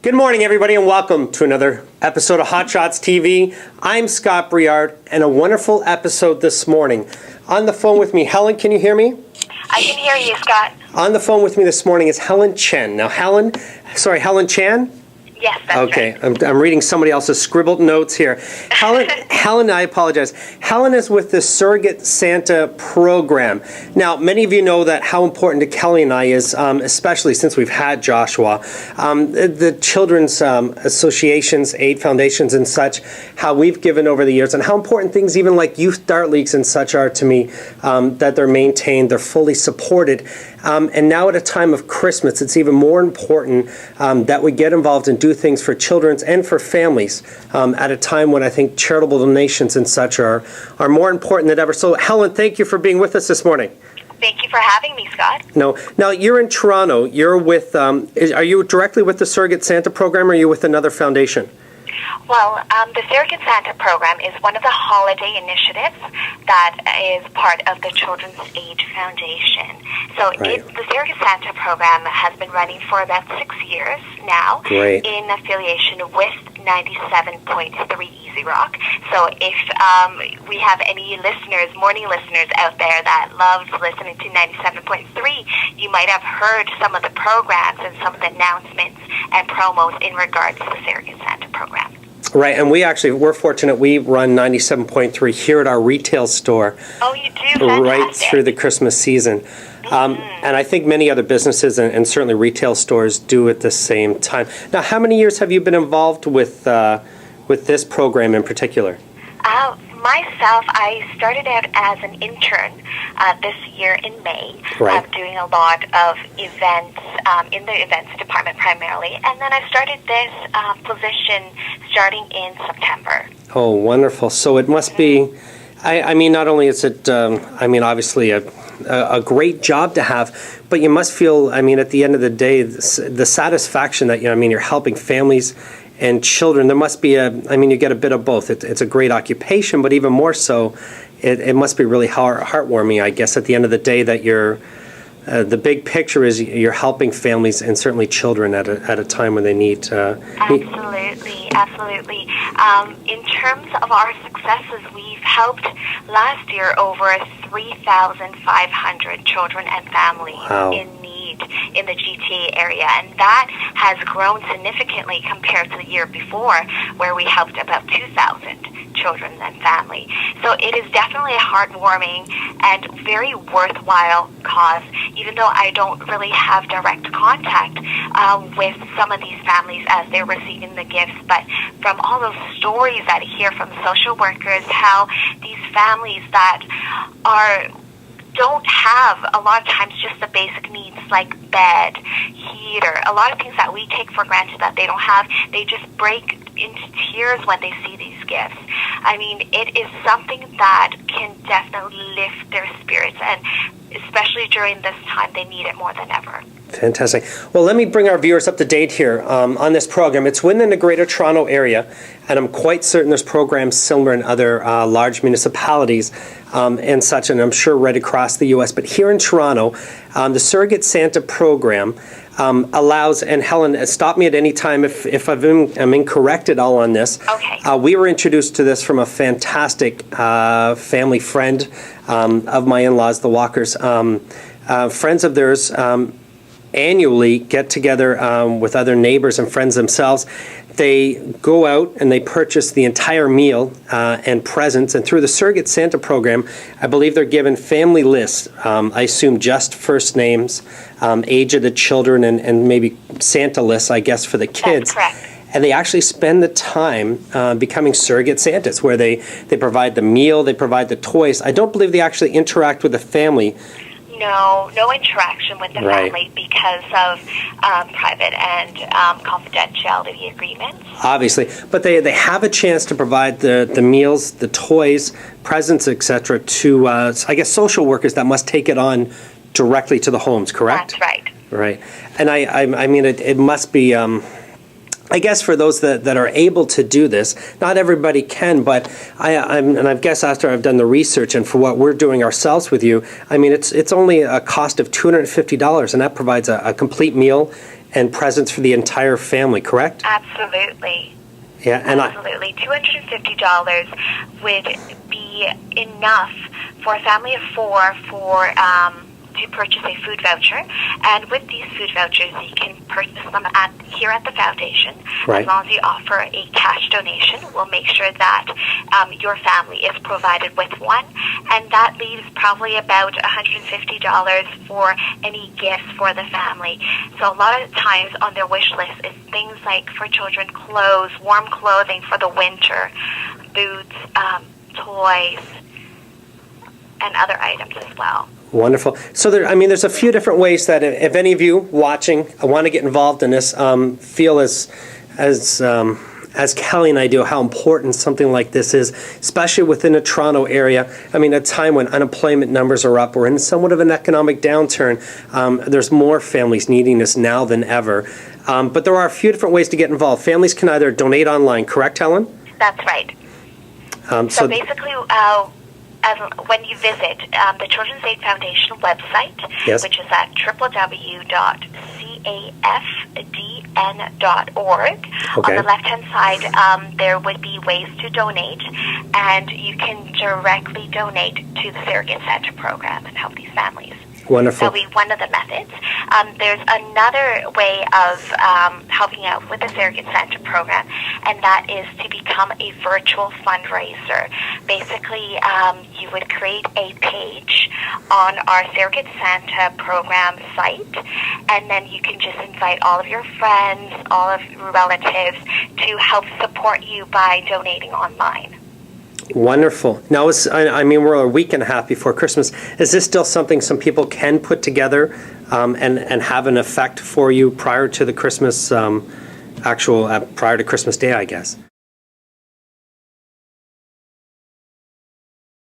Good morning, everybody, and welcome to another episode of Hot Shots TV. I'm Scott Briard, and a wonderful episode this morning. On the phone with me, Helen, can you hear me? I can hear you, Scott. On the phone with me this morning is Helen Chen. Now, Helen Chan? Yes, that's okay, right. I'm reading somebody else's scribbled notes here. Helen, I apologize. Helen is with the Surrogate Santa program. Now, many of you know that how important to Kelly and I is, especially since we've had Joshua, the children's associations, aid foundations and such, how we've given over the years, and how important things even like youth dart leagues and such are to me, that they're maintained, they're fully supported. And now at a time of Christmas, it's even more important that we get involved and do things for children and for families at a time when I think charitable donations and such are more important than ever. So, Helen, thank you for being with us this morning. Thank you for having me, Scott. No, now you're in Toronto. You're with, are you directly with the Surrogate Santa program, or are you with another foundation? Well, the Surrogate Santa program is one of the holiday initiatives that is part of the Children's Aid Foundation. So Right. the Surrogate Santa program has been running for about 6 years now. Great. In affiliation with 97.3 Easy Rock. So if we have any listeners, morning listeners out there that loves listening to 97.3, you might have heard some of the programs and some of the announcements and promos in regards to the Surrogate Santa program. Right, and we're fortunate we run 97.3 here at our retail store. Oh, you do? Fantastic. Right through the Christmas season. And I think many other businesses and certainly retail stores do at the same time. Now, how many years have you been involved with this program in particular? Myself, I started out as an intern this year in May, Right. doing a lot of events in the events department primarily, and then I started this position starting in September. Oh, wonderful. So it must be, I mean, not only is it, obviously a great job to have, but you must feel, at the end of the day, the satisfaction that, you're helping families and children. There must be you get a bit of both. It's a great occupation, but even more so, it must be really heartwarming, I guess, at the end of the day that you're, the big picture is you're helping families and certainly children at a time when they need. Absolutely. In terms of our successes, we've helped last year over 3,500 children and families in need in the GTA area, and that has grown significantly compared to the year before, where we helped about 2,000 children and family. So it is definitely a heartwarming and very worthwhile cause, even though I don't really have direct contact with some of these families as they're receiving the gifts. But from all those stories that I hear from social workers, how these families that don't have a lot of times just the basic needs like bed, heater, a lot of things that we take for granted that they don't have, they just break into tears when they see these gifts. It is something that can definitely lift their spirits, and especially during this time, they need it more than ever. Fantastic. Well, let me bring our viewers up to date here on this program. It's within the Greater Toronto Area, and I'm quite certain there's programs similar in other large municipalities and such, and I'm sure right across the U.S. But here in Toronto, the Surrogate Santa program allows, and Helen, stop me at any time if I'm incorrect at all on this. Okay. We were introduced to this from a fantastic family friend of my in-laws, the Walkers. Friends of theirs annually get together with other neighbors and friends themselves. They go out and they purchase the entire meal and presents, and through the Surrogate Santa program, I believe they're given family lists, I assume just first names, age of the children, and maybe Santa lists, I guess, for the kids. That's correct. And they actually spend the time becoming surrogate Santas, where they provide the meal, they provide the toys. I don't believe they actually interact with the family. No interaction with the family because of private and confidentiality agreements. Obviously, but they have a chance to provide the meals, the toys, presents, etc. to, I guess, social workers that must take it on directly to the homes, correct? That's right. Right. And it must be... I guess for those that are able to do this, not everybody can, but I guess after I've done the research and for what we're doing ourselves with you, it's only a cost of $250, and that provides a complete meal and presents for the entire family, correct? Absolutely. Yeah, and Absolutely. $250 would be enough for a family of four to purchase a food voucher. And with these food vouchers, you can purchase them here at the foundation. Right. As long as you offer a cash donation, we'll make sure that your family is provided with one. And that leaves probably about $150 for any gifts for the family. So a lot of times on their wish list is things like for children, clothes, warm clothing for the winter, boots, toys, and other items as well. wonderful. So there's a few different ways that if any of you watching want to get involved in this, feel as Kelly and I do, how important something like this is, especially within the Toronto area. I mean, at a time when unemployment numbers are up, we're in somewhat of an economic downturn. There's more families needing this now than ever. But there are a few different ways to get involved. Families can either donate online, correct, Helen? That's right. So basically, when you visit the Children's Aid Foundation website, yes, which is at www.cafdn.org, okay, on the left-hand side, there would be ways to donate, and you can directly donate to the Surrogate Santa program and help these families. Wonderful. That'll be one of the methods. There's another way of helping out with the Surrogate Santa program, and that is to become a virtual fundraiser. Basically, you would create a page on our Surrogate Santa program site, and then you can just invite all of your friends, all of your relatives to help support you by donating online. Wonderful. Now, we're a week and a half before Christmas. Is this still something some people can put together and have an effect for you prior to the Christmas, prior to Christmas Day, I guess?